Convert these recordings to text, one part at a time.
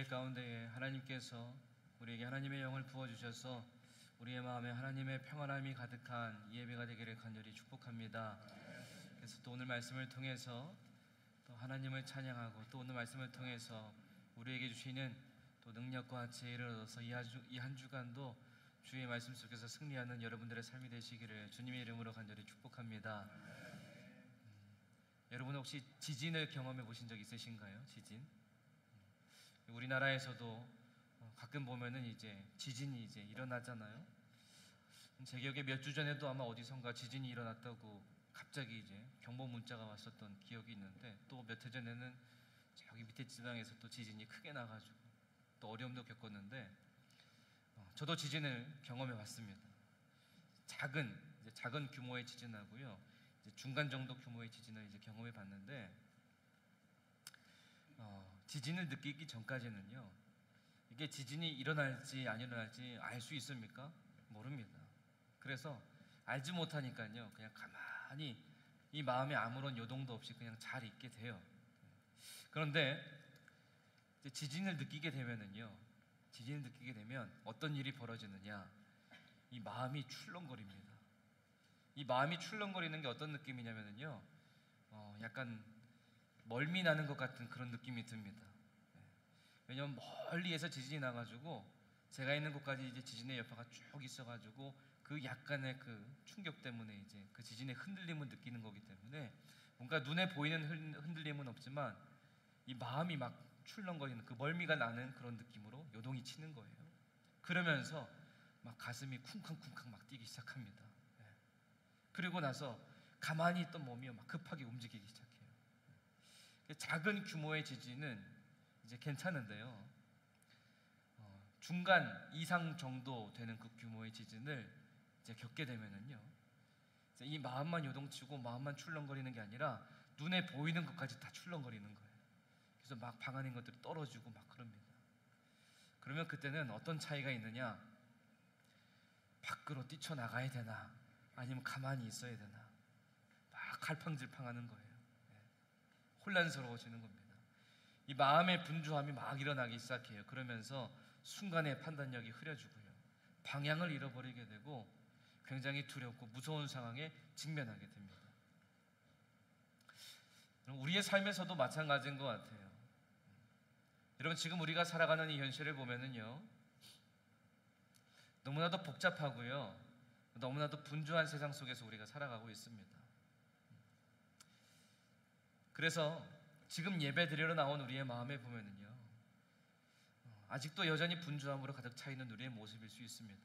예배 가운데에 하나님께서 우리에게 하나님의 영을 부어주셔서 우리의 마음에 하나님의 평안함이 가득한 이 예배가 되기를 간절히 축복합니다. 그래서 또 오늘 말씀을 통해서 또 하나님을 찬양하고 또 오늘 말씀을 통해서 우리에게 주시는 또 능력과 지혜를 얻어서 이 한 주간도 주의 말씀 속에서 승리하는 여러분들의 삶이 되시기를 주님의 이름으로 간절히 축복합니다. 여러분 혹시 지진을 경험해 보신 적 있으신가요? 지진? 우리나라에서도 가끔 보면은 이제 지진이 이제 일어나잖아요. 제 기억에 몇 주 전에도 아마 어디선가 지진이 일어났다고 갑자기 이제 경보 문자가 왔었던 기억이 있는데, 또 몇 해 전에는 저기 밑에 지방에서 또 지진이 크게 나가지고 또 어려움도 겪었는데, 저도 지진을 경험해 봤습니다. 작은 규모의 지진하고요, 이제 중간 정도 규모의 지진을 이제 경험해 봤는데, 지진을 느끼기 전까지는요, 이게 지진이 일어날지 안 일어날지 알 수 있습니까? 모릅니다. 그래서 알지 못하니까요, 그냥 가만히 이 마음에 아무런 요동도 없이 그냥 잘 있게 돼요. 그런데 이제 지진을 느끼게 되면 어떤 일이 벌어지느냐, 이 마음이 출렁거립니다. 이 마음이 출렁거리는 게 어떤 느낌이냐면요, 약간 멀미 나는 것 같은 그런 느낌이 듭니다. 왜냐면 멀리에서 지진이 나가지고 제가 있는 곳까지 이제 지진의 여파가 쭉 있어가지고 그 약간의 그 충격 때문에 이제 그 지진의 흔들림을 느끼는 거기 때문에 뭔가 눈에 보이는 흔들림은 없지만 이 마음이 막 출렁거리는, 그 멀미가 나는 그런 느낌으로 요동이 치는 거예요. 그러면서 막 가슴이 쿵쾅쿵쾅 막 뛰기 시작합니다. 그리고 나서 가만히 있던 몸이 막 급하게 움직이기 시작해요. 작은 규모의 지진은 이제 괜찮은데요, 중간 이상 정도 되는 그 규모의 지진을 이제 겪게 되면은요, 이제 이 마음만 요동치고 마음만 출렁거리는 게 아니라 눈에 보이는 것까지 다 출렁거리는 거예요. 그래서 막 방 안인 것들이 떨어지고 막 그럽니다. 그러면 그때는 어떤 차이가 있느냐, 밖으로 뛰쳐나가야 되나 아니면 가만히 있어야 되나 막 갈팡질팡하는 거예요. 혼란스러워지는 겁니다. 이 마음의 분주함이 막 일어나기 시작해요. 그러면서 순간의 판단력이 흐려지고요, 방향을 잃어버리게 되고 굉장히 두렵고 무서운 상황에 직면하게 됩니다. 우리의 삶에서도 마찬가지인 것 같아요. 여러분, 지금 우리가 살아가는 이 현실을 보면은요, 너무나도 복잡하고요, 너무나도 분주한 세상 속에서 우리가 살아가고 있습니다. 그래서 지금 예배 드리러 나온 우리의 마음에 보면은요, 아직도 여전히 분주함으로 가득 차 있는 우리의 모습일 수 있습니다.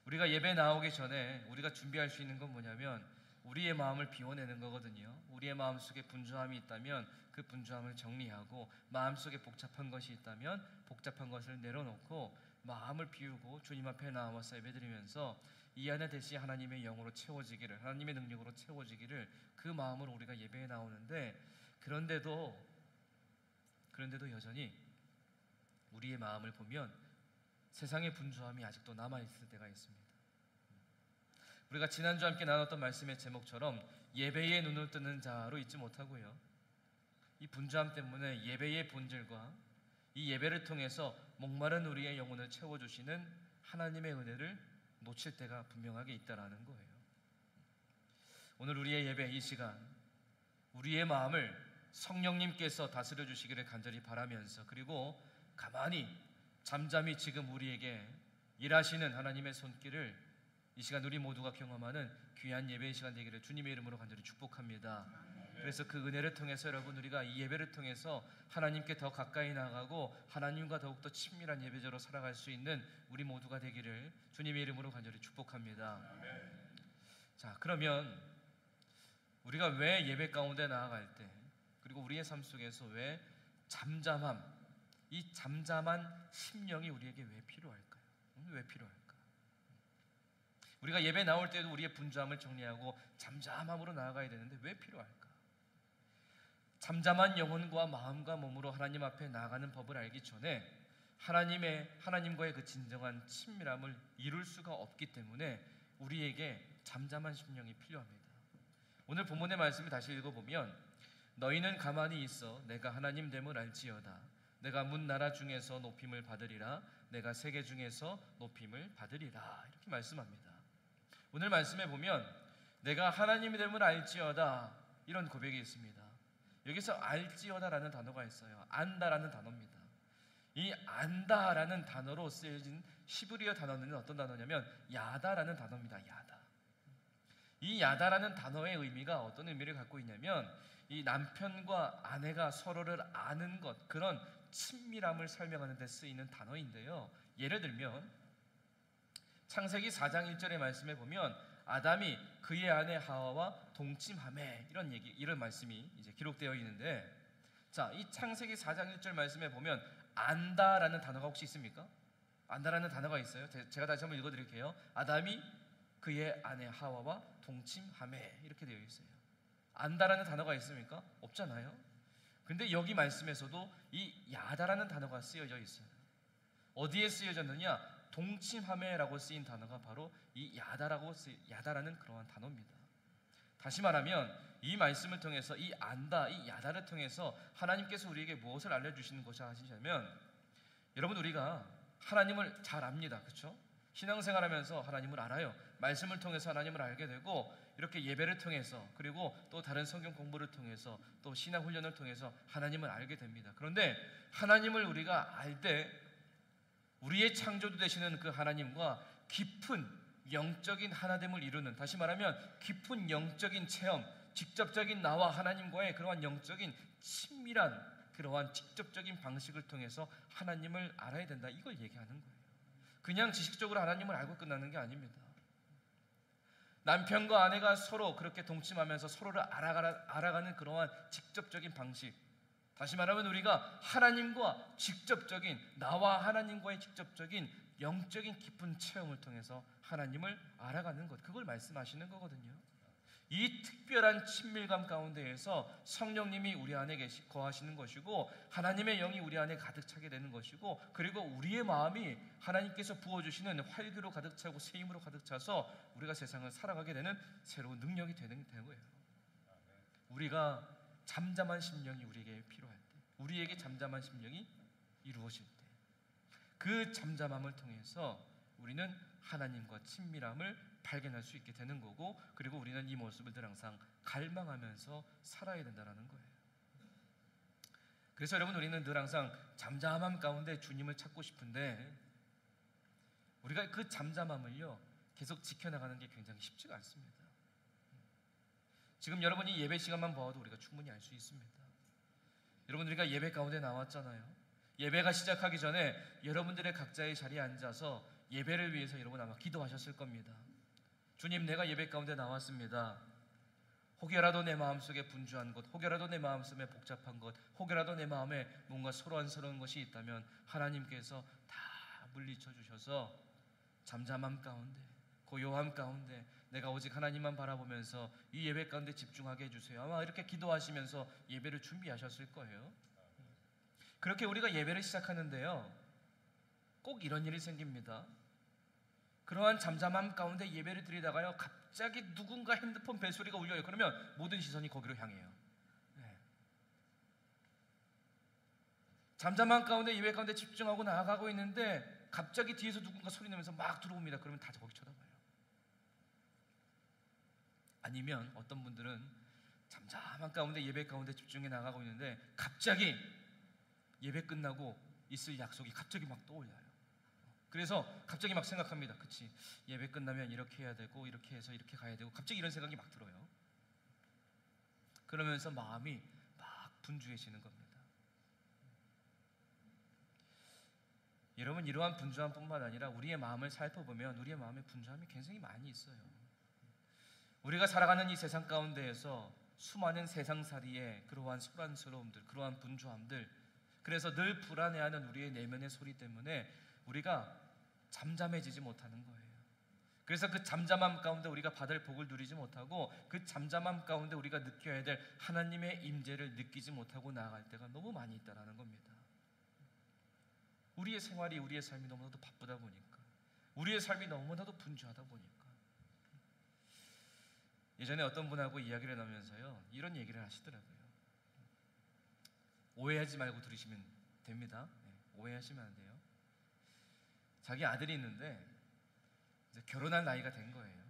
우리가 예배 나오기 전에 우리가 준비할 수 있는 건 뭐냐면 우리의 마음을 비워내는 거거든요. 우리의 마음속에 분주함이 있다면 그 분주함을 정리하고, 마음속에 복잡한 것이 있다면 복잡한 것을 내려놓고 마음을 비우고 주님 앞에 나와서 예배드리면서 이 안에 대신 하나님의 영으로 채워지기를, 하나님의 능력으로 채워지기를, 그 마음으로 우리가 예배에 나오는데, 그런데도 여전히 우리의 마음을 보면 세상의 분주함이 아직도 남아있을 때가 있습니다. 우리가 지난주 함께 나눴던 말씀의 제목처럼 예배에 눈을 뜨는 자로 있지 못하고요, 이 분주함 때문에 예배의 본질과 이 예배를 통해서 목마른 우리의 영혼을 채워주시는 하나님의 은혜를 놓칠 때가 분명하게 있다라는 거예요. 오늘 우리의 예배 이 시간, 우리의 마음을 성령님께서 다스려 주시기를 간절히 바라면서, 그리고 가만히 잠잠히 지금 우리에게 일하시는 하나님의 손길을 이 시간 우리 모두가 경험하는 귀한 예배의 시간 되기를 주님의 이름으로 간절히 축복합니다. 그래서 그 은혜를 통해서 여러분, 우리가 이 예배를 통해서 하나님께 더 가까이 나가고 하나님과 더욱더 친밀한 예배자로 살아갈 수 있는 우리 모두가 되기를 주님의 이름으로 간절히 축복합니다. 자, 그러면 우리가 왜 예배 가운데 나아갈 때, 그리고 우리의 삶 속에서 왜 잠잠함, 이 잠잠한 심령이 우리에게 왜 필요할까요? 왜 필요할까요? 우리가 예배 나올 때도 우리의 분주함을 정리하고 잠잠함으로 나아가야 되는데 왜 필요할까? 잠잠한 영혼과 마음과 몸으로 하나님 앞에 나아가는 법을 알기 전에 하나님과의 그 진정한 친밀함을 이룰 수가 없기 때문에 우리에게 잠잠한 심령이 필요합니다. 오늘 본문의 말씀을 다시 읽어보면, 너희는 가만히 있어 내가 하나님 됨을 알지어다. 내가 문 나라 중에서 높임을 받으리라. 내가 세계 중에서 높임을 받으리라. 이렇게 말씀합니다. 오늘 말씀에 보면 내가 하나님이 됨을 알지어다, 이런 고백이 있습니다. 여기서 알지어다라는 단어가 있어요. 안다라는 단어입니다. 이 안다라는 단어로 쓰여진 히브리어 단어는 어떤 단어냐면 야다라는 단어입니다. 야다. 이 야다라는 단어의 의미가 어떤 의미를 갖고 있냐면 이 남편과 아내가 서로를 아는 것, 그런 친밀함을 설명하는 데 쓰이는 단어인데요. 예를 들면 창세기 4장 1절의 말씀에 보면 아담이 그의 아내 하와와 동침하매, 이런 말씀이 이제 기록되어 있는데, 자, 이 창세기 4장 1절 말씀에 보면 안다라는 단어가 혹시 있습니까? 안다라는 단어가 있어요. 제가 다시 한번 읽어드릴게요. 아담이 그의 아내 하와와 동침하매, 이렇게 되어 있어요. 안다라는 단어가 있습니까? 없잖아요. 근데 여기 말씀에서도 이 야다라는 단어가 쓰여져 있어요. 어디에 쓰여졌느냐? 동침하매라고 쓰인 단어가 바로 이 야다라는 그러한 단어입니다. 다시 말하면 이 말씀을 통해서 이 안다, 이 야다를 통해서 하나님께서 우리에게 무엇을 알려주시는 것이 하시냐면, 여러분, 우리가 하나님을 잘 압니다. 그렇죠? 신앙생활하면서 하나님을 알아요. 말씀을 통해서 하나님을 알게 되고, 이렇게 예배를 통해서, 그리고 또 다른 성경 공부를 통해서, 또 신앙 훈련을 통해서 하나님을 알게 됩니다. 그런데 하나님을 우리가 알 때 우리의 창조주 되시는 그 하나님과 깊은 영적인 하나됨을 이루는, 다시 말하면 깊은 영적인 체험, 직접적인 나와 하나님과의 그러한 영적인 친밀한 그러한 직접적인 방식을 통해서 하나님을 알아야 된다, 이걸 얘기하는 거예요. 그냥 지식적으로 하나님을 알고 끝나는 게 아닙니다. 남편과 아내가 서로 그렇게 동침하면서 서로를 알아가는 그러한 직접적인 방식, 다시 말하면 우리가 하나님과 직접적인, 나와 하나님과의 직접적인 영적인 깊은 체험을 통해서 하나님을 알아가는 것, 그걸 말씀하시는 거거든요. 이 특별한 친밀감 가운데에서 성령님이 우리 안에 거하시는 것이고, 하나님의 영이 우리 안에 가득 차게 되는 것이고, 그리고 우리의 마음이 하나님께서 부어주시는 활기로 가득 차고 새 힘으로 가득 차서 우리가 세상을 살아가게 되는 새로운 능력이 되는 거예요. 우리가 잠잠한 심령이 우리에게 필요할 때, 우리에게 잠잠한 심령이 이루어질 때, 그 잠잠함을 통해서 우리는 하나님과 친밀함을 발견할 수 있게 되는 거고, 그리고 우리는 이 모습을 늘 항상 갈망하면서 살아야 된다는 거예요. 그래서 여러분, 우리는 늘 항상 잠잠함 가운데 주님을 찾고 싶은데, 우리가 그 잠잠함을요 계속 지켜나가는 게 굉장히 쉽지가 않습니다. 지금 여러분이 예배 시간만 봐도 우리가 충분히 알 수 있습니다. 여러분, 우리가 예배 가운데 나왔잖아요. 예배가 시작하기 전에 여러분들의 각자의 자리에 앉아서 예배를 위해서 여러분 아마 기도하셨을 겁니다. 주님, 내가 예배 가운데 나왔습니다. 혹여라도 내 마음속에 분주한 것, 혹여라도 내 마음속에 복잡한 것, 혹여라도 내 마음에 뭔가 소란스러운 것이 있다면 하나님께서 다 물리쳐 주셔서 잠잠함 가운데, 고요함 가운데 내가 오직 하나님만 바라보면서 이 예배 가운데 집중하게 해주세요. 아마 이렇게 기도하시면서 예배를 준비하셨을 거예요. 그렇게 우리가 예배를 시작하는데요, 꼭 이런 일이 생깁니다. 그러한 잠잠함 가운데 예배를 드리다가요, 갑자기 누군가 핸드폰 벨소리가 울려요. 그러면 모든 시선이 거기로 향해요. 네. 잠잠함 가운데 예배 가운데 집중하고 나아가고 있는데 갑자기 뒤에서 누군가 소리 내면서 막 들어옵니다. 그러면 다 거기 쳐다봐요. 아니면 어떤 분들은 잠잠한 가운데 예배 가운데 집중해 나가고 있는데 갑자기 예배 끝나고 있을 약속이 갑자기 막 떠올라요. 그래서 갑자기 막 생각합니다. 그치, 예배 끝나면 이렇게 해야 되고 이렇게 해서 이렇게 가야 되고, 갑자기 이런 생각이 막 들어요. 그러면서 마음이 막 분주해지는 겁니다. 여러분, 이러한 분주함뿐만 아니라 우리의 마음을 살펴보면 우리의 마음에 분주함이 굉장히 많이 있어요. 우리가 살아가는 이 세상 가운데에서 수많은 세상살이의 그러한 소란스러움들, 그러한 분주함들, 그래서 늘 불안해하는 우리의 내면의 소리 때문에 우리가 잠잠해지지 못하는 거예요. 그래서 그 잠잠함 가운데 우리가 받을 복을 누리지 못하고, 그 잠잠함 가운데 우리가 느껴야 될 하나님의 임재를 느끼지 못하고 나아갈 때가 너무 많이 있다는 겁니다. 우리의 생활이, 우리의 삶이 너무나도 바쁘다 보니까, 우리의 삶이 너무나도 분주하다 보니까. 예전에 어떤 분하고 이야기를 나누면서요, 이런 얘기를 하시더라고요. 오해하지 말고 들으시면 됩니다. 오해하시면 안 돼요. 자기 아들이 있는데 이제 결혼할 나이가 된 거예요.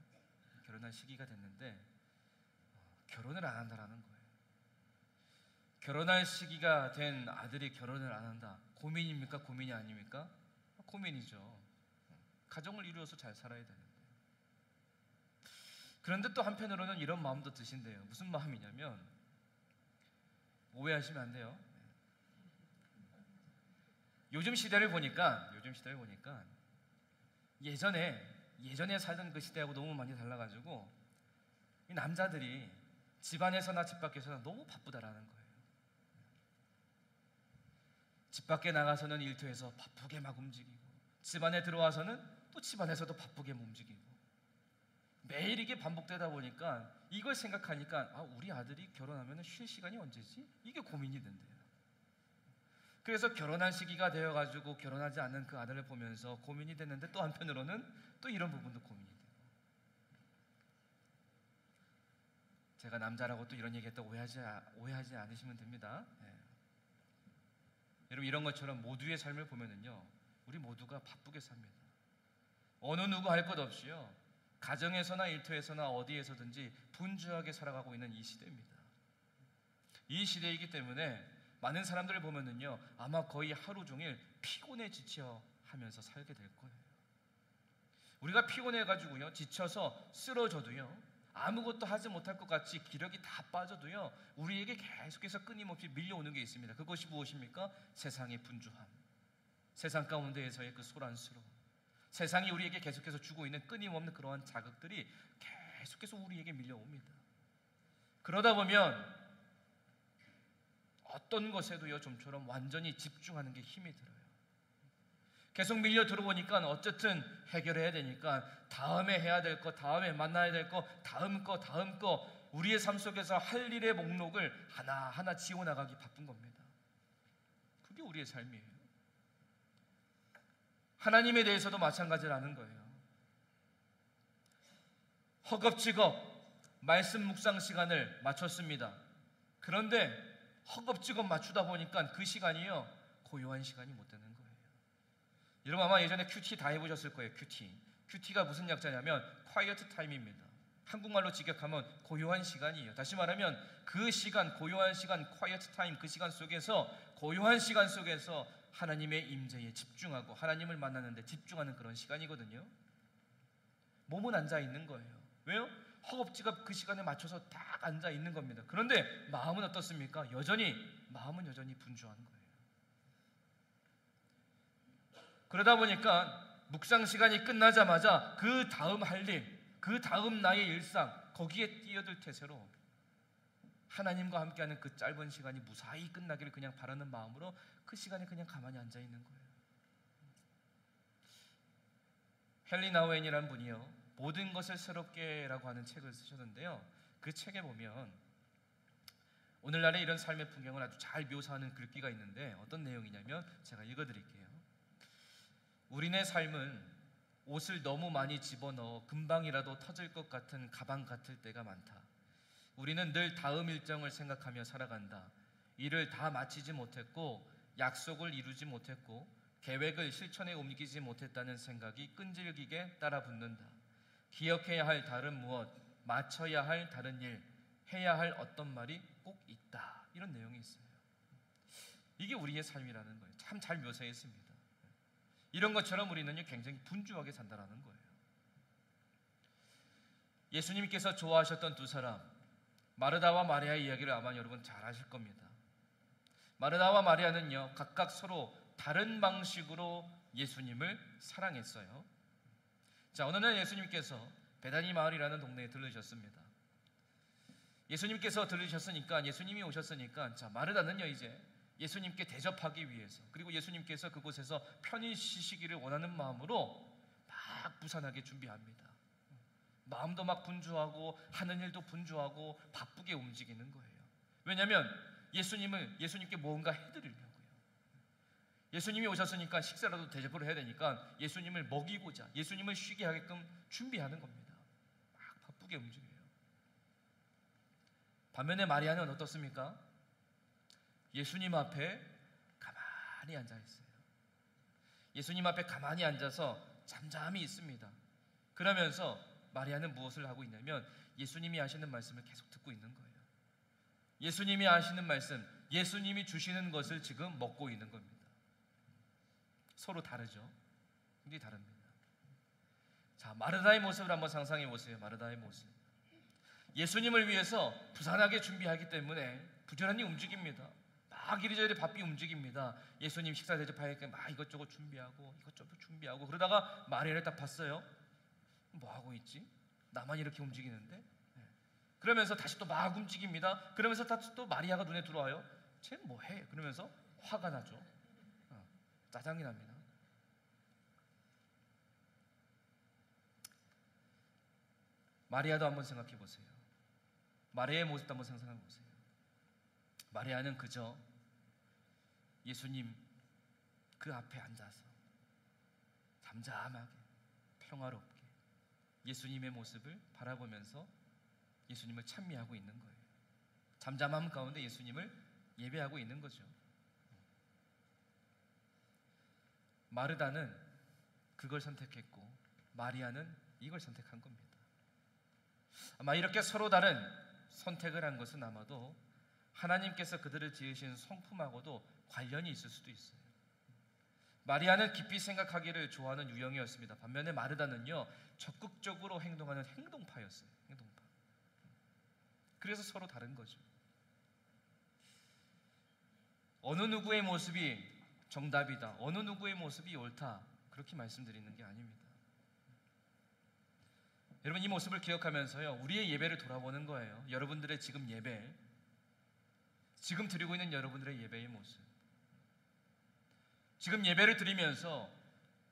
결혼할 시기가 됐는데 결혼을 안 한다라는 거예요. 결혼할 시기가 된 아들이 결혼을 안 한다. 고민입니까? 고민이 아닙니까? 고민이죠. 가정을 이루어서 잘 살아야 되는데. 그런데 또 한편으로는 이런 마음도 드신대요. 무슨 마음이냐면, 오해하시면 안 돼요. 요즘 시대를 보니까 예전에 살던 그 시대하고 너무 많이 달라가지고 이 남자들이 집안에서나 집 밖에서나 너무 바쁘다라는 거예요. 집 밖에 나가서는 일터에서 바쁘게 막 움직이고, 집안에 들어와서는 또 집안에서도 바쁘게 움직이고, 매일 이게 반복되다 보니까 이걸 생각하니까 우리 아들이 결혼하면 쉴 시간이 언제지? 이게 고민이 된대요. 그래서 결혼할 시기가 되어가지고 결혼하지 않는 그 아들을 보면서 고민이 됐는데, 또 한편으로는 또 이런 부분도 고민이 돼요. 제가 남자라고 또 이런 얘기했다고 오해하지 않으시면 됩니다. 여러분, 이런 것처럼 모두의 삶을 보면은요, 우리 모두가 바쁘게 삽니다. 어느 누구 할 것 없이요, 가정에서나 일터에서나 어디에서든지 분주하게 살아가고 있는 이 시대입니다. 이 시대이기 때문에 많은 사람들을 보면은요, 아마 거의 하루 종일 피곤해 지쳐 하면서 살게 될 거예요. 우리가 피곤해가지고요, 지쳐서 쓰러져도요, 아무것도 하지 못할 것 같이 기력이 다 빠져도요, 우리에게 계속해서 끊임없이 밀려오는 게 있습니다. 그것이 무엇입니까? 세상의 분주함, 세상 가운데에서의 그 소란스러움, 세상이 우리에게 계속해서 주고 있는 끊임없는 그러한 자극들이 계속해서 우리에게 밀려옵니다. 그러다 보면 어떤 것에도요, 좀처럼 완전히 집중하는 게 힘이 들어요. 계속 밀려 들어오니까 어쨌든 해결해야 되니까 다음에 해야 될 거, 다음에 만나야 될 거, 다음 거 우리의 삶 속에서 할 일의 목록을 하나하나 지워나가기 바쁜 겁니다. 그게 우리의 삶이에요. 하나님에 대해서도 마찬가지라는 거예요. 허겁지겁 말씀 묵상 시간을 마쳤습니다. 그런데 허겁지겁 맞추다 보니까 그 시간이요, 고요한 시간이 못 되는 거예요. 여러분, 아마 예전에 큐티 다 해보셨을 거예요. 큐티가 무슨 약자냐면 quiet time입니다. 한국말로 직역하면 고요한 시간이에요. 다시 말하면 그 시간, 고요한 시간, quiet time, 그 시간 속에서, 고요한 시간 속에서 하나님의 임재에 집중하고 하나님을 만나는데 집중하는 그런 시간이거든요. 몸은 앉아 있는 거예요. 왜요? 허겁지겁 그 시간에 맞춰서 딱 앉아 있는 겁니다. 그런데 마음은 어떻습니까? 마음은 여전히 분주한 거예요. 그러다 보니까 묵상 시간이 끝나자마자 그 다음 할 일, 그 다음 나의 일상, 거기에 뛰어들 태세로 하나님과 함께하는 그 짧은 시간이 무사히 끝나기를 그냥 바라는 마음으로 그 시간에 그냥 가만히 앉아 있는 거예요. 헨리 나우엔이라는 분이요, 모든 것을 새롭게라고 하는 책을 쓰셨는데요, 그 책에 보면 오늘날의 이런 삶의 풍경을 아주 잘 묘사하는 글귀가 있는데, 어떤 내용이냐면 제가 읽어드릴게요. 우리네 삶은 옷을 너무 많이 집어넣어 금방이라도 터질 것 같은 가방 같을 때가 많다. 우리는 늘 다음 일정을 생각하며 살아간다. 일을 다 마치지 못했고, 약속을 이루지 못했고, 계획을 실천에 옮기지 못했다는 생각이 끈질기게 따라붙는다. 기억해야 할 다른 무엇, 마쳐야 할 다른 일, 해야 할 어떤 말이 꼭 있다. 이런 내용이 있어요. 이게 우리의 삶이라는 거예요. 참 잘 묘사했습니다. 이런 것처럼 우리는 굉장히 분주하게 산다는 거예요. 예수님께서 좋아하셨던 두 사람, 마르다와 마리아의 이야기를 아마 여러분 잘 아실 겁니다. 마르다와 마리아는요, 각각 서로 다른 방식으로 예수님을 사랑했어요. 자, 어느 날 예수님께서 베다니 마을이라는 동네에 들르셨습니다. 예수님께서 들르셨으니까, 예수님이 오셨으니까, 자, 마르다는요, 이제 예수님께 대접하기 위해서, 그리고 예수님께서 그곳에서 편히 쉬시기를 원하는 마음으로 막 부산하게 준비합니다. 마음도 막 분주하고 하는 일도 분주하고 바쁘게 움직이는 거예요. 왜냐하면 예수님께 뭔가 해드리려고요. 예수님이 오셨으니까 식사라도 대접을 해야 되니까 예수님을 먹이고자, 예수님을 쉬게 하게끔 준비하는 겁니다. 막 바쁘게 움직여요. 반면에 마리아는 어떻습니까? 예수님 앞에 가만히 앉아 있어요. 예수님 앞에 가만히 앉아서 잠잠히 있습니다. 그러면서 마리아는 무엇을 하고 있냐면 예수님이 하시는 말씀을 계속 듣고 있는 거예요. 예수님이 하시는 말씀, 예수님이 주시는 것을 지금 먹고 있는 겁니다. 서로 다르죠? 굉장히 다릅니다. 자, 마르다의 모습을 한번 상상해 보세요. 마르다의 모습. 예수님을 위해서 부산하게 준비하기 때문에 부지런히 움직입니다. 막 이리저리 바삐 움직입니다. 예수님 식사 대접하니까 막 이것저것 준비하고 이것저것 준비하고 그러다가 마리아를 딱 봤어요. 뭐 하고 있지? 나만 이렇게 움직이는데? 그러면서 다시 또 막 움직입니다. 그러면서 다시 또 마리아가 눈에 들어와요. 쟤 뭐해? 그러면서 화가 나죠. 짜증이 납니다. 마리아도 한번 생각해 보세요. 마리아의 모습도 한번 상상해 보세요. 마리아는 그저 예수님 그 앞에 앉아서 잠잠하게 평화롭게 예수님의 모습을 바라보면서 예수님을 찬미하고 있는 거예요. 잠잠함 가운데 예수님을 예배하고 있는 거죠. 마르다는 그걸 선택했고 마리아는 이걸 선택한 겁니다. 아마 이렇게 서로 다른 선택을 한 것은 아마도 하나님께서 그들을 지으신 성품하고도 관련이 있을 수도 있어요. 마리아는 깊이 생각하기를 좋아하는 유형이었습니다. 반면에 마르다는요 적극적으로 행동하는 행동파였어요. 행동파. 그래서 서로 다른 거죠. 어느 누구의 모습이 정답이다, 어느 누구의 모습이 옳다, 그렇게 말씀드리는 게 아닙니다. 여러분, 이 모습을 기억하면서요 우리의 예배를 돌아보는 거예요. 여러분들의 지금 예배, 지금 드리고 있는 여러분들의 예배의 모습, 지금 예배를 드리면서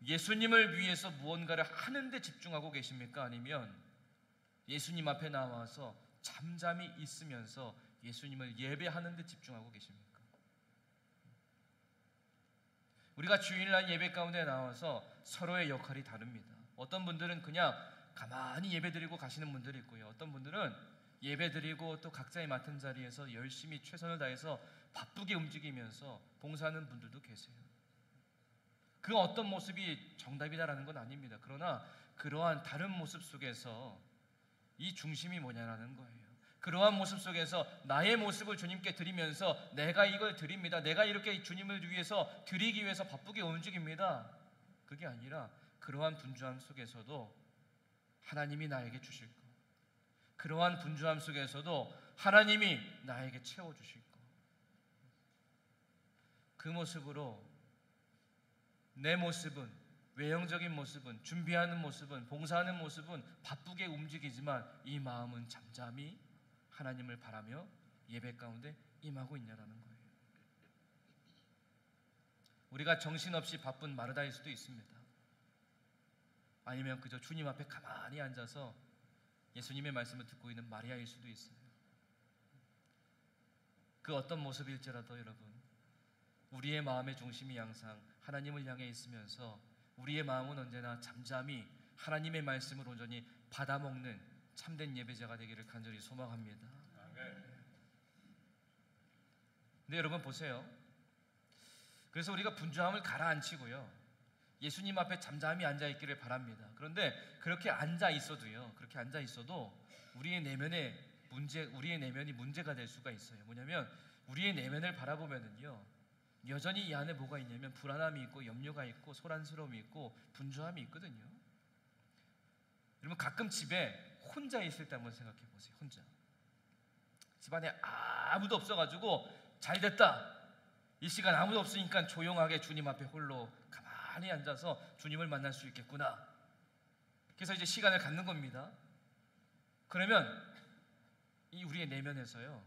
예수님을 위해서 무언가를 하는데 집중하고 계십니까? 아니면 예수님 앞에 나와서 잠잠히 있으면서 예수님을 예배하는 데 집중하고 계십니까? 우리가 주일날 예배 가운데 나와서 서로의 역할이 다릅니다. 어떤 분들은 그냥 가만히 예배드리고 가시는 분들이 있고요, 어떤 분들은 예배드리고 또 각자의 맡은 자리에서 열심히 최선을 다해서 바쁘게 움직이면서 봉사하는 분들도 계세요. 그 어떤 모습이 정답이다라는 건 아닙니다. 그러나 그러한 다른 모습 속에서 이 중심이 뭐냐라는 거예요. 그러한 모습 속에서 나의 모습을 주님께 드리면서 내가 이걸 드립니다, 내가 이렇게 주님을 위해서 드리기 위해서 바쁘게 움직입니다, 그게 아니라 그러한 분주함 속에서도 하나님이 나에게 주실 것, 그러한 분주함 속에서도 하나님이 나에게 채워주실 것, 그 모습으로 내 모습은, 외형적인 모습은, 준비하는 모습은, 봉사하는 모습은 바쁘게 움직이지만 이 마음은 잠잠히 하나님을 바라며 예배 가운데 임하고 있냐라는 거예요. 우리가 정신없이 바쁜 마르다일 수도 있습니다. 아니면 그저 주님 앞에 가만히 앉아서 예수님의 말씀을 듣고 있는 마리아일 수도 있어요. 그 어떤 모습일지라도 여러분, 우리의 마음의 중심이 항상 하나님을 향해 있으면서 우리의 마음은 언제나 잠잠히 하나님의 말씀을 온전히 받아먹는 참된 예배자가 되기를 간절히 소망합니다. 근데 여러분 보세요. 그래서 우리가 분주함을 가라앉히고요 예수님 앞에 잠잠히 앉아 있기를 바랍니다. 그런데 그렇게 앉아 있어도요, 그렇게 앉아 있어도 우리의 내면이 문제가 될 수가 있어요. 뭐냐면 우리의 내면을 바라보면은요 여전히 이 안에 뭐가 있냐면 불안함이 있고 염려가 있고 소란스러움이 있고 분주함이 있거든요. 여러분, 가끔 집에 혼자 있을 때 한번 생각해 보세요. 혼자 집안에 아무도 없어가지고 잘 됐다, 이 시간 아무도 없으니까 조용하게 주님 앞에 홀로 가만히 앉아서 주님을 만날 수 있겠구나. 그래서 이제 시간을 갖는 겁니다. 그러면 이 우리의 내면에서요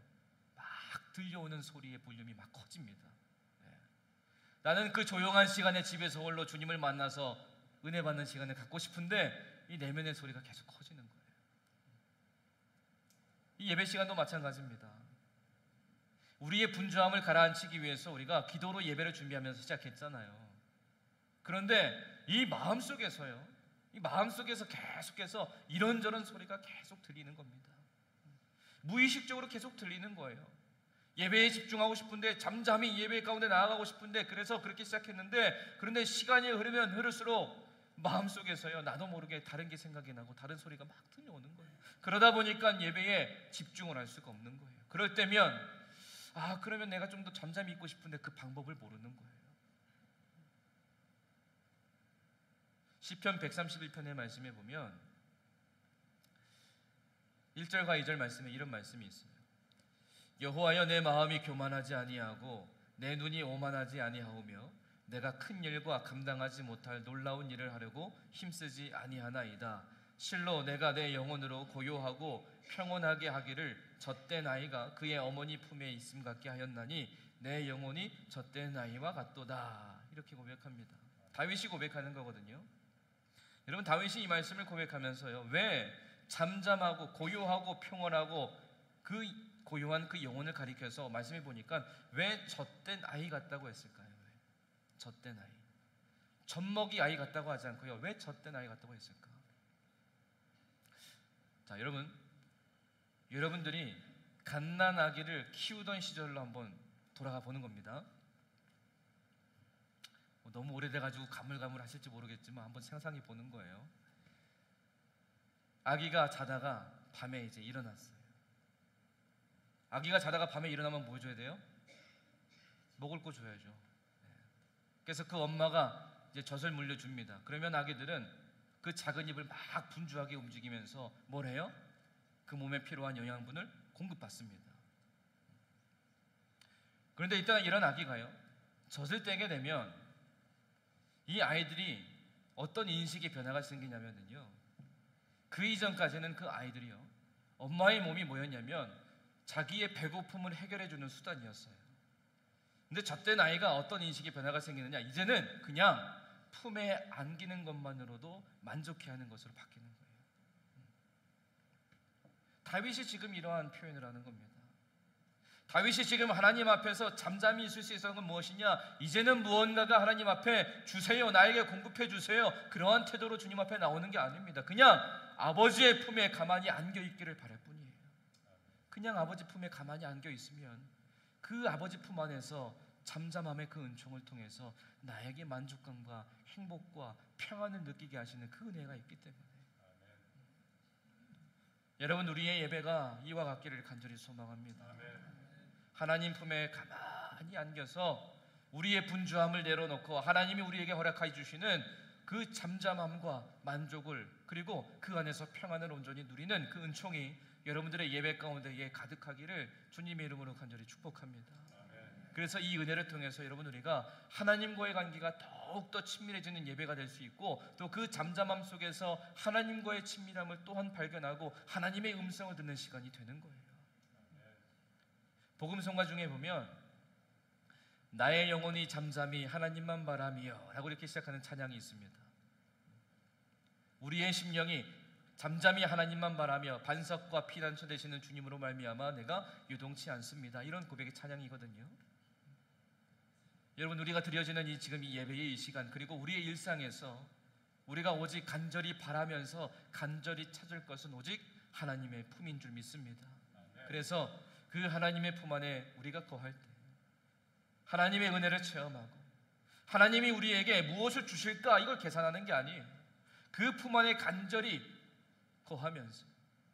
막 들려오는 소리의 볼륨이 막 커집니다. 나는 그 조용한 시간에 집에서 홀로 주님을 만나서 은혜 받는 시간을 갖고 싶은데 이 내면의 소리가 계속 커지는 거예요. 이 예배 시간도 마찬가지입니다. 우리의 분주함을 가라앉히기 위해서 우리가 기도로 예배를 준비하면서 시작했잖아요. 그런데 이 마음속에서요, 이 마음속에서 계속해서 이런저런 소리가 계속 들리는 겁니다. 무의식적으로 계속 들리는 거예요. 예배에 집중하고 싶은데, 잠잠히 예배 가운데 나아가고 싶은데, 그래서 그렇게 시작했는데, 그런데 시간이 흐르면 흐를수록 마음속에서요, 나도 모르게 다른 게 생각이 나고 다른 소리가 막 들려오는 거예요. 그러다 보니까 예배에 집중을 할 수가 없는 거예요. 그럴 때면 그러면 내가 좀 더 잠잠히 있고 싶은데 그 방법을 모르는 거예요. 시편 131편의 말씀에 보면 1절과 2절 말씀에 이런 말씀이 있어요. 여호와여, 내 마음이 교만하지 아니하고 내 눈이 오만하지 아니하오며 내가 큰 일과 감당하지 못할 놀라운 일을 하려고 힘쓰지 아니하나이다. 실로 내가 내 영혼으로 고요하고 평온하게 하기를 젖된 아이가 그의 어머니 품에 있음 같게 하였나니 내 영혼이 젖된 아이와 같도다. 이렇게 고백합니다. 다윗이 고백하는 거거든요. 여러분, 다윗이 이 말씀을 고백하면서요, 왜 잠잠하고 고요하고 평온하고 그 고요한 그 영혼을 가리켜서 말씀해 보니까 왜 젖된 아이 같다고 했을까요? 왜? 젖된 아이, 젖먹이 아이 같다고 하지 않고요, 왜 젖된 아이 같다고 했을까? 자, 여러분들이 갓난아기를 키우던 시절로 한번 돌아가 보는 겁니다. 너무 오래돼가지고 가물가물하실지 모르겠지만 한번 상상해 보는 거예요. 아기가 자다가 밤에 이제 일어났어요. 아기가 자다가 밤에 일어나면 뭐 줘야 돼요? 먹을 거 줘야죠. 그래서 그 엄마가 이제 젖을 물려줍니다. 그러면 아기들은 그 작은 입을 막 분주하게 움직이면서 뭘 해요? 그 몸에 필요한 영양분을 공급받습니다. 그런데 일단 이런 아기가요, 젖을 떼게 되면 이 아이들이 어떤 인식의 변화가 생기냐면요, 그 이전까지는 그 아이들이요, 엄마의 몸이 뭐였냐면 자기의 배고픔을 해결해주는 수단이었어요. 근데 젖된 아이가 어떤 인식의 변화가 생기느냐, 이제는 그냥 품에 안기는 것만으로도 만족해하는 것으로 바뀌는 거예요. 다윗이 지금 이러한 표현을 하는 겁니다. 다윗이 지금 하나님 앞에서 잠잠히 있을 수 있었던 건 무엇이냐? 이제는 무언가가 하나님 앞에 주세요, 나에게 공급해 주세요, 그러한 태도로 주님 앞에 나오는 게 아닙니다. 그냥 아버지의 품에 가만히 안겨 있기를 바랄 뿐이에요. 그냥 아버지 품에 가만히 안겨 있으면 그 아버지 품 안에서 잠잠함의 그 은총을 통해서 나에게 만족감과 행복과 평안을 느끼게 하시는 그 은혜가 있기 때문에, 여러분, 우리의 예배가 이와 같기를 간절히 소망합니다. 하나님 품에 가만히 안겨서 우리의 분주함을 내려놓고 하나님이 우리에게 허락해 주시는 그 잠잠함과 만족을, 그리고 그 안에서 평안을 온전히 누리는 그 은총이 여러분들의 예배 가운데에 가득하기를 주님의 이름으로 간절히 축복합니다. 그래서 이 은혜를 통해서 여러분, 우리가 하나님과의 관계가 더욱더 친밀해지는 예배가 될 수 있고, 또 그 잠잠함 속에서 하나님과의 친밀함을 또한 발견하고 하나님의 음성을 듣는 시간이 되는 거예요. 복음성가 중에 보면 나의 영혼이 잠잠히 하나님만 바라며 라고 이렇게 시작하는 찬양이 있습니다. 우리의 심령이 잠잠히 하나님만 바라며 반석과 피난처 되시는 주님으로 말미암아 내가 요동치 않습니다. 이런 고백의 찬양이거든요. 여러분, 우리가 드려지는 지금 이 예배의 이 시간, 그리고 우리의 일상에서 우리가 오직 간절히 바라면서 간절히 찾을 것은 오직 하나님의 품인 줄 믿습니다. 그래서 그 하나님의 품 안에 우리가 거할 때 하나님의 은혜를 체험하고 하나님이 우리에게 무엇을 주실까 이걸 계산하는 게 아니에요. 그 품 안에 간절히 거하면서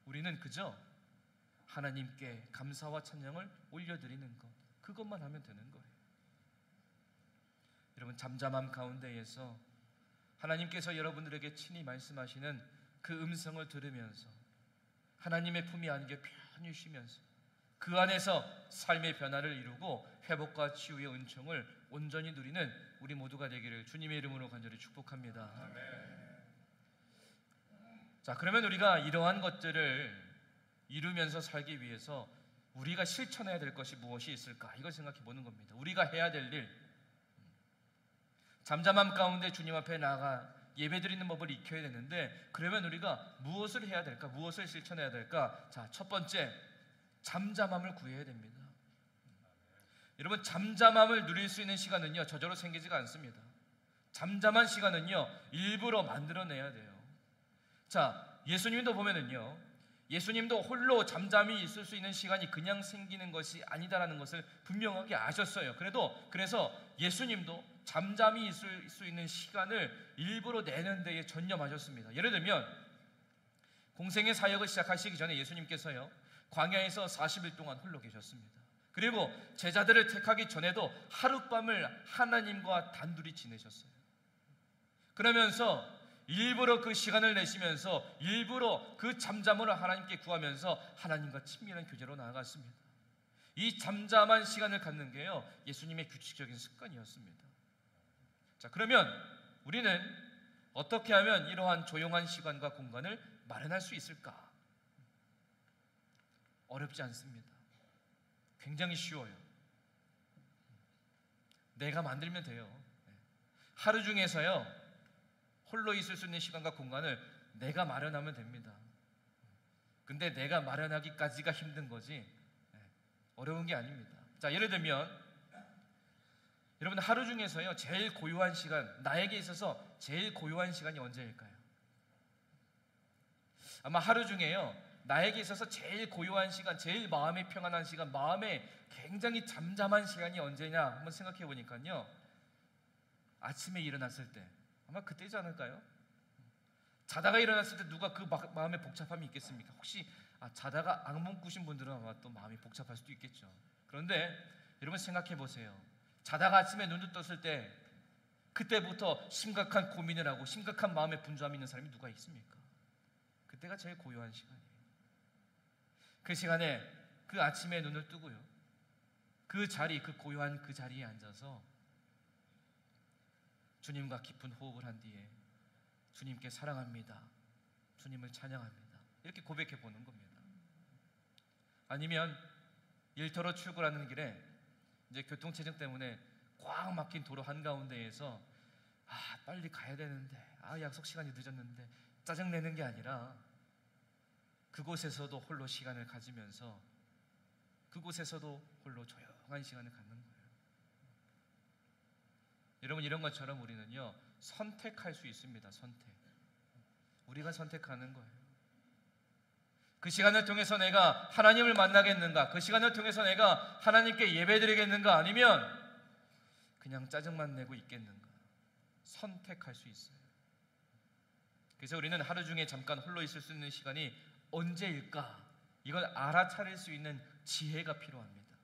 우리는 그저 하나님께 감사와 찬양을 올려드리는 것, 그것만 하면 되는 거예요. 여러분, 잠잠함 가운데에서 하나님께서 여러분들에게 친히 말씀하시는 그 음성을 들으면서 하나님의 품이 안겨 편히 쉬면서 그 안에서 삶의 변화를 이루고 회복과 치유의 은총을 온전히 누리는 우리 모두가 되기를 주님의 이름으로 간절히 축복합니다. 자, 그러면 우리가 이러한 것들을 이루면서 살기 위해서 우리가 실천해야 될 것이 무엇이 있을까, 이걸 생각해 보는 겁니다. 우리가 해야 될 일, 잠잠함 가운데 주님 앞에 나가 예배드리는 법을 익혀야 되는데, 그러면 우리가 무엇을 해야 될까, 무엇을 실천해야 될까? 자, 첫 번째, 잠잠함을 구해야 됩니다. 여러분, 잠잠함을 누릴 수 있는 시간은요 저절로 생기지가 않습니다. 잠잠한 시간은요 일부러 만들어내야 돼요. 자, 예수님도 보면은요 예수님도 홀로 잠잠히 있을 수 있는 시간이 그냥 생기는 것이 아니다라는 것을 분명하게 아셨어요. 그래서 예수님도 잠잠히 있을 수 있는 시간을 일부러 내는 데에 전념하셨습니다. 예를 들면 공생의 사역을 시작하시기 전에 예수님께서요, 광야에서 40일 동안 홀로 계셨습니다. 그리고 제자들을 택하기 전에도 하룻밤을 하나님과 단둘이 지내셨어요. 그러면서 일부러 그 시간을 내시면서 일부러 그 잠잠을 하나님께 구하면서 하나님과 친밀한 교제로 나아갔습니다. 이 잠잠한 시간을 갖는 게요, 예수님의 규칙적인 습관이었습니다. 자, 그러면 우리는 어떻게 하면 이러한 조용한 시간과 공간을 마련할 수 있을까? 어렵지 않습니다. 굉장히 쉬워요. 내가 만들면 돼요. 하루 중에서요, 홀로 있을 수 있는 시간과 공간을 내가 마련하면 됩니다. 근데 내가 마련하기까지가 힘든 거지 어려운 게 아닙니다. 자, 예를 들면 여러분, 하루 중에서요 제일 고요한 시간, 나에게 있어서 제일 고요한 시간이 언제일까요? 아마 하루 중에요 나에게 있어서 제일 고요한 시간, 제일 마음이 평안한 시간, 마음에 굉장히 잠잠한 시간이 언제냐 한번 생각해 보니까요, 아침에 일어났을 때, 아마 그때지 않을까요? 자다가 일어났을 때 누가 그 마음에 복잡함이 있겠습니까? 혹시 자다가 악몽 꾸신 분들은 아마 또 마음이 복잡할 수도 있겠죠. 그런데 여러분 생각해 보세요. 자다가 아침에 눈을 떴을 때 그때부터 심각한 고민을 하고 심각한 마음의 분주함이 있는 사람이 누가 있습니까? 그때가 제일 고요한 시간이에요. 그 시간에 그 아침에 눈을 뜨고요, 그 자리, 그 고요한 그 자리에 앉아서 주님과 깊은 호흡을 한 뒤에 주님께 사랑합니다, 주님을 찬양합니다, 이렇게 고백해 보는 겁니다. 아니면 일터로 출근하는 길에 이제 교통체증 때문에 꽉 막힌 도로 한가운데에서 빨리 가야 되는데 약속 시간이 늦었는데 짜증내는 게 아니라 그곳에서도 홀로 시간을 가지면서 그곳에서도 홀로 조용한 시간을 갖는 거예요. 여러분, 이런 것처럼 우리는요 선택할 수 있습니다. 우리가 선택하는 거예요. 그 시간을 통해서 내가 하나님을 만나겠는가, 그 시간을 통해서 내가 하나님께 예배드리겠는가, 아니면 그냥 짜증만 내고 있겠는가, 선택할 수 있어요. 그래서 우리는 하루 중에 잠깐 홀로 있을 수 있는 시간이 언제일까, 이걸 알아차릴 수 있는 지혜가 필요합니다.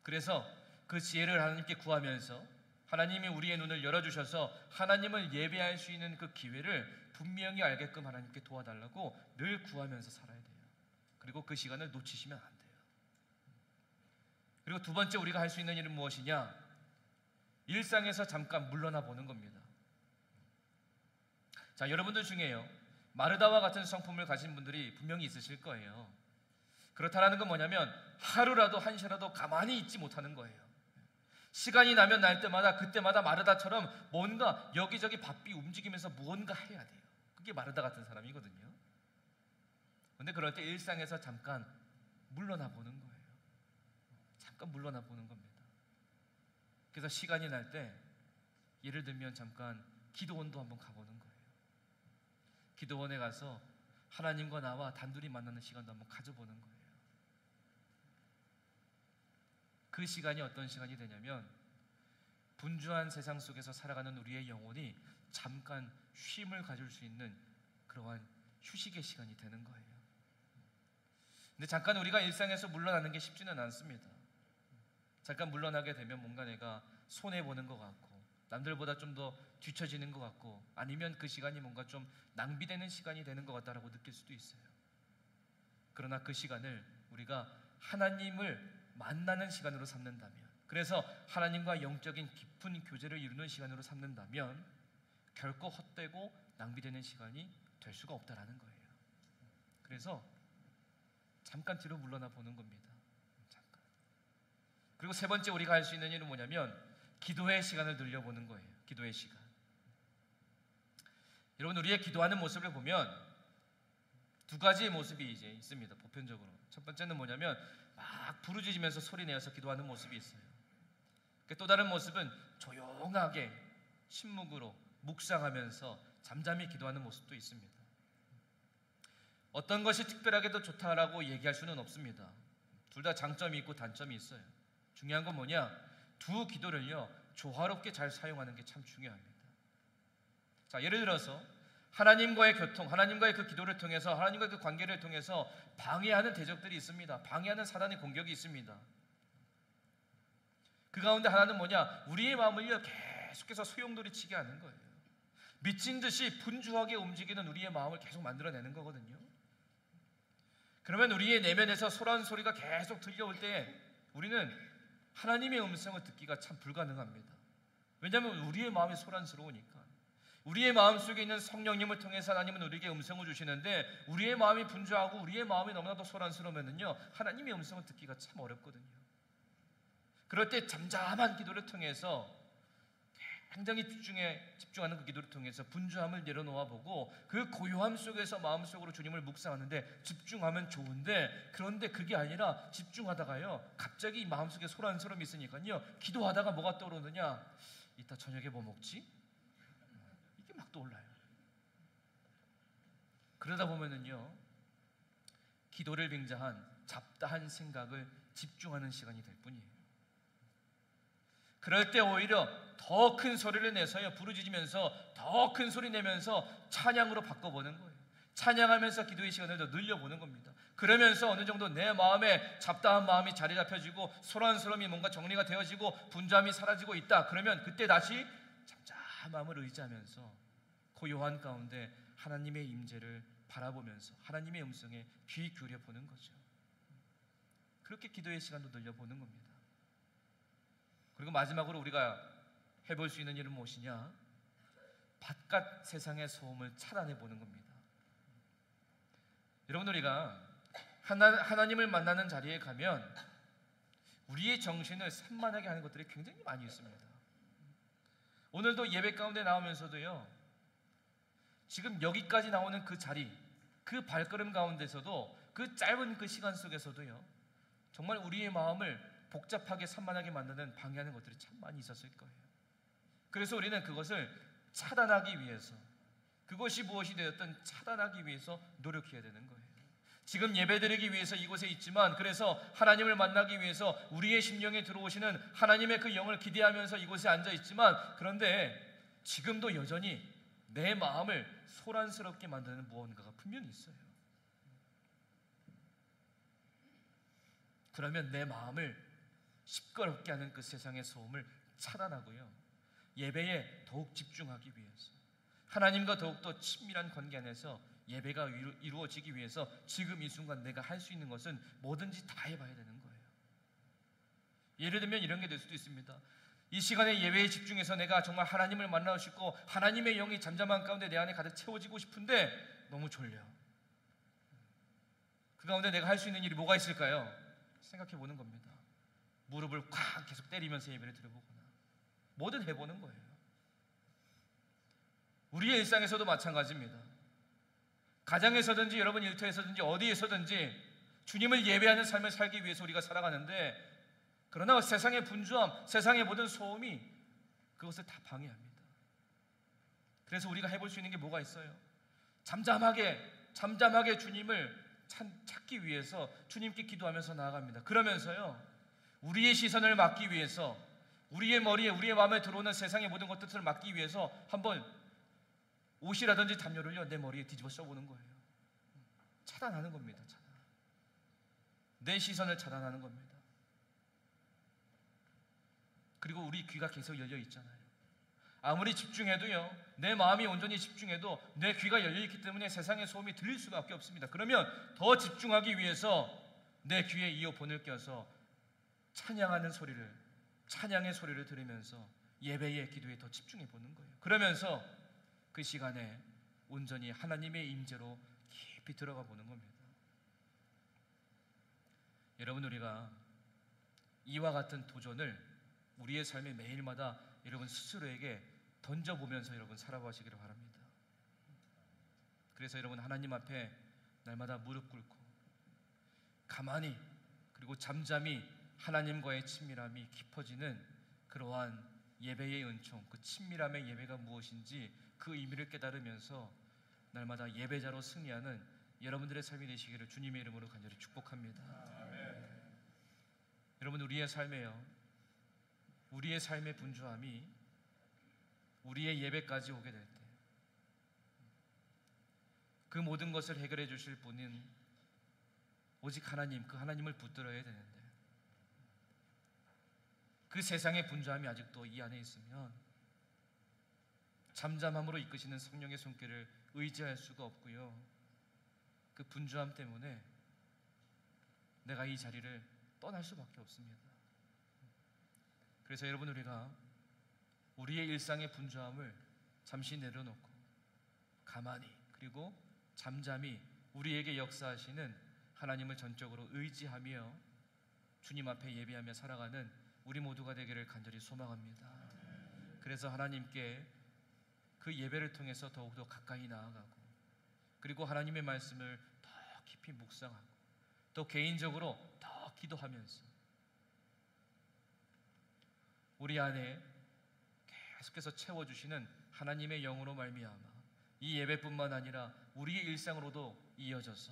그래서 그 지혜를 하나님께 구하면서 하나님이 우리의 눈을 열어주셔서 하나님을 예배할 수 있는 그 기회를 분명히 알게끔 하나님께 도와달라고 늘 구하면서 살아야 돼요. 그리고 그 시간을 놓치시면 안 돼요. 그리고 두 번째 우리가 할 수 있는 일은 무엇이냐? 일상에서 잠깐 물러나 보는 겁니다. 자, 여러분들 중에요 마르다와 같은 성품을 가진 분들이 분명히 있으실 거예요. 그렇다라는 건 뭐냐면 하루라도 한시라도 가만히 있지 못하는 거예요. 시간이 나면 날 때마다 그때마다 마르다처럼 뭔가 여기저기 바삐 움직이면서 무언가 해야 돼요. 그게 마르다 같은 사람이거든요. 그런데 그럴 때 일상에서 잠깐 물러나 보는 거예요. 잠깐 물러나 보는 겁니다. 그래서 시간이 날 때 예를 들면 잠깐 기도원도 한번 가보는 거예요. 기도원에 가서 하나님과 나와 단둘이 만나는 시간도 한번 가져보는 거예요. 그 시간이 어떤 시간이 되냐면 분주한 세상 속에서 살아가는 우리의 영혼이 잠깐 쉼을 가질 수 있는 그러한 휴식의 시간이 되는 거예요. 근데 잠깐 우리가 일상에서 물러나는 게 쉽지는 않습니다. 잠깐 물러나게 되면 뭔가 내가 손해보는 것 같고 남들보다 좀 더 뒤처지는 것 같고 아니면 그 시간이 뭔가 좀 낭비되는 시간이 되는 것 같다라고 느낄 수도 있어요. 그러나 그 시간을 우리가 하나님을 만나는 시간으로 삼는다면, 그래서 하나님과 영적인 깊은 교제를 이루는 시간으로 삼는다면 결코 헛되고 낭비되는 시간이 될 수가 없다라는 거예요. 그래서 잠깐 뒤로 물러나 보는 겁니다. 잠깐. 그리고 세 번째 우리가 할 수 있는 일은 뭐냐면 기도의 시간을 늘려보는 거예요. 기도의 시간. 여러분, 우리의 기도하는 모습을 보면 두 가지의 모습이 이제 있습니다. 보편적으로. 첫 번째는 뭐냐면 막 부르짖으면서 소리내어서 기도하는 모습이 있어요. 또 다른 모습은 조용하게 침묵으로 묵상하면서 잠잠히 기도하는 모습도 있습니다. 어떤 것이 특별하게 더 좋다라고 얘기할 수는 없습니다. 둘 다 장점이 있고 단점이 있어요. 중요한 건 뭐냐? 두 기도를요 조화롭게 잘 사용하는 게 참 중요합니다. 자, 예를 들어서 하나님과의 교통, 하나님과의 그 기도를 통해서, 하나님과의 그 관계를 통해서 방해하는 대적들이 있습니다. 방해하는 사단의 공격이 있습니다. 그 가운데 하나는 뭐냐? 우리의 마음을요 계속해서 소용돌이치게 하는 거예요. 미친 듯이 분주하게 움직이는 우리의 마음을 계속 만들어내는 거거든요. 그러면 우리의 내면에서 소란 소리가 계속 들려올 때 우리는 하나님의 음성을 듣기가 참 불가능합니다. 왜냐하면 우리의 마음이 소란스러우니까. 우리의 마음속에 있는 성령님을 통해서 하나님은 우리에게 음성을 주시는데 우리의 마음이 분주하고 우리의 마음이 너무나도 소란스러우면요 하나님의 음성을 듣기가 참 어렵거든요. 그럴 때 잠잠한 기도를 통해서 굉장히 집중하는 그 기도를 통해서 분주함을 내려놓아 보고 그 고요함 속에서 마음속으로 주님을 묵상하는데 집중하면 좋은데, 그런데 그게 아니라 집중하다가요 갑자기 마음속에 소란스러움이 있으니까요 기도하다가 뭐가 떠오르느냐? 이따 저녁에 뭐 먹지? 이게 막 떠올라요. 그러다 보면은요 기도를 굉장한 잡다한 생각을 집중하는 시간이 될 뿐이에요. 그럴 때 오히려 더 큰 소리를 내서요 부르짖으면서 더 큰 소리 내면서 찬양으로 바꿔보는 거예요. 찬양하면서 기도의 시간을 더 늘려보는 겁니다. 그러면서 어느 정도 내 마음에 잡다한 마음이 자리 잡혀지고 소란스러움이 뭔가 정리가 되어지고 분주함이 사라지고 있다. 그러면 그때 다시 잠잠함을 의지하면서 고요한 가운데 하나님의 임재를 바라보면서 하나님의 음성에 귀 기울여 보는 거죠. 그렇게 기도의 시간도 늘려보는 겁니다. 그리고 마지막으로 우리가 해볼 수 있는 일은 무엇이냐? 바깥 세상의 소음을 차단해 보는 겁니다. 여러분, 우리가 하나님을 만나는 자리에 가면 우리의 정신을 산만하게 하는 것들이 굉장히 많이 있습니다. 오늘도 예배 가운데 나오면서도요 지금 여기까지 나오는 그 자리, 그 발걸음 가운데서도 그 짧은 그 시간 속에서도요 정말 우리의 마음을 복잡하게 산만하게 만드는 방해하는 것들이 참 많이 있었을 거예요. 그래서 우리는 그것을 차단하기 위해서, 그것이 무엇이 되었든 차단하기 위해서 노력해야 되는 거예요. 지금 예배드리기 위해서 이곳에 있지만, 그래서 하나님을 만나기 위해서 우리의 심령에 들어오시는 하나님의 그 영을 기대하면서 이곳에 앉아 있지만, 그런데 지금도 여전히 내 마음을 소란스럽게 만드는 무언가가 분명히 있어요. 그러면 내 마음을 시끄럽게 하는 그 세상의 소음을 차단하고요 예배에 더욱 집중하기 위해서, 하나님과 더욱더 친밀한 관계 안에서 예배가 이루어지기 위해서 지금 이 순간 내가 할 수 있는 것은 뭐든지 다 해봐야 되는 거예요. 예를 들면 이런 게 될 수도 있습니다. 이 시간에 예배에 집중해서 내가 정말 하나님을 만나고 싶고 하나님의 영이 잠잠한 가운데 내 안에 가득 채워지고 싶은데 너무 졸려. 그 가운데 내가 할 수 있는 일이 뭐가 있을까요? 생각해 보는 겁니다. 무릎을 콱 계속 때리면서 예배를 드려보거나 뭐든 해보는 거예요. 우리의 일상에서도 마찬가지입니다. 가정에서든지 여러분 일터에서든지 어디에서든지 주님을 예배하는 삶을 살기 위해서 우리가 살아가는데, 그러나 세상의 분주함, 세상의 모든 소음이 그것을 다 방해합니다. 그래서 우리가 해볼 수 있는 게 뭐가 있어요? 잠잠하게 주님을 찾기 위해서 주님께 기도하면서 나아갑니다. 그러면서요 우리의 시선을 막기 위해서, 우리의 머리에, 우리의 마음에 들어오는 세상의 모든 것들을 막기 위해서 한번 옷이라든지 담요를요 내 머리에 뒤집어 써보는 거예요. 차단하는 겁니다. 내 시선을 차단하는 겁니다. 그리고 우리 귀가 계속 열려 있잖아요. 아무리 집중해도요 내 마음이 온전히 집중해도 내 귀가 열려 있기 때문에 세상의 소음이 들릴 수밖에 없습니다. 그러면 더 집중하기 위해서 내 귀에 이어폰을 껴서 찬양의 소리를 들으면서 예배의 기도에 더 집중해 보는 거예요. 그러면서 그 시간에 온전히 하나님의 임재로 깊이 들어가 보는 겁니다. 여러분, 우리가 이와 같은 도전을 우리의 삶의 매일마다 여러분 스스로에게 던져보면서 여러분 살아가시기를 바랍니다. 그래서 여러분 하나님 앞에 날마다 무릎 꿇고 가만히 그리고 잠잠히 하나님과의 친밀함이 깊어지는 그러한 예배의 은총, 그 친밀함의 예배가 무엇인지 그 의미를 깨달으면서 날마다 예배자로 승리하는 여러분들의 삶이 되시기를 주님의 이름으로 간절히 축복합니다. 여러분, 우리의 삶의 분주함이 우리의 예배까지 오게 될 때 그 모든 것을 해결해 주실 분은 오직 하나님, 그 하나님을 붙들어야 되는데 그 세상의 분주함이 아직도 이 안에 있으면 잠잠함으로 이끄시는 성령의 손길을 의지할 수가 없고요, 그 분주함 때문에 내가 이 자리를 떠날 수밖에 없습니다. 그래서 여러분, 우리가 우리의 일상의 분주함을 잠시 내려놓고 가만히, 그리고 잠잠히 우리에게 역사하시는 하나님을 전적으로 의지하며 주님 앞에 예배하며 살아가는 우리 모두가 되기를 간절히 소망합니다. 그래서 하나님께 그 예배를 통해서 더욱더 가까이 나아가고, 그리고 하나님의 말씀을 더 깊이 묵상하고, 또 개인적으로 더 기도하면서 우리 안에 계속해서 채워주시는 하나님의 영으로 말미암아 이 예배뿐만 아니라 우리의 일상으로도 이어져서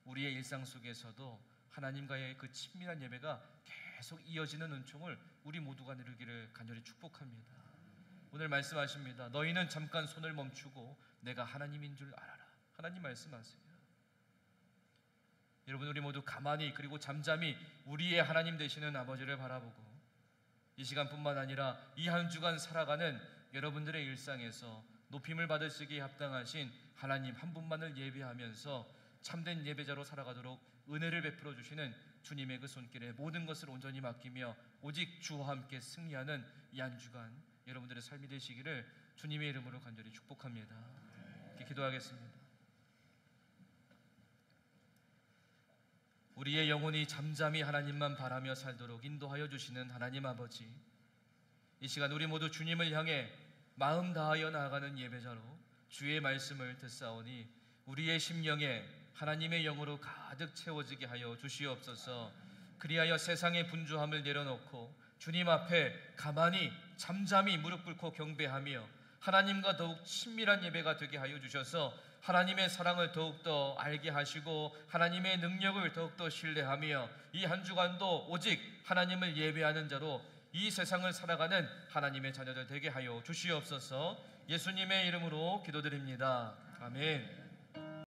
우리의 일상 속에서도 하나님과의 그 친밀한 예배가 계속 이어지는 은총을 우리 모두가 누리기를 간절히 축복합니다. 오늘 말씀하십니다. 너희는 잠깐 손을 멈추고 내가 하나님인 줄 알아라. 하나님 말씀하세요. 여러분, 우리 모두 가만히, 그리고 잠잠히 우리의 하나님 되시는 아버지를 바라보고 이 시간뿐만 아니라 이 한 주간 살아가는 여러분들의 일상에서 높임을 받으시기에 합당하신 하나님 한 분만을 예배하면서 참된 예배자로 살아가도록 은혜를 베풀어 주시는 주님의 그 손길에 모든 것을 온전히 맡기며 오직 주와 함께 승리하는 이 한 주간 여러분들의 삶이 되시기를 주님의 이름으로 간절히 축복합니다. 이렇게 기도하겠습니다. 우리의 영혼이 잠잠히 하나님만 바라며 살도록 인도하여 주시는 하나님 아버지, 이 시간 우리 모두 주님을 향해 마음 다하여 나아가는 예배자로 주의 말씀을 듣사오니 우리의 심령에 하나님의 영으로 가득 채워지게 하여 주시옵소서. 그리하여 세상의 분주함을 내려놓고 주님 앞에 가만히 잠잠히 무릎 꿇고 경배하며 하나님과 더욱 친밀한 예배가 되게 하여 주셔서 하나님의 사랑을 더욱더 알게 하시고 하나님의 능력을 더욱더 신뢰하며 이 한 주간도 오직 하나님을 예배하는 자로 이 세상을 살아가는 하나님의 자녀들 되게 하여 주시옵소서. 예수님의 이름으로 기도드립니다. 아멘.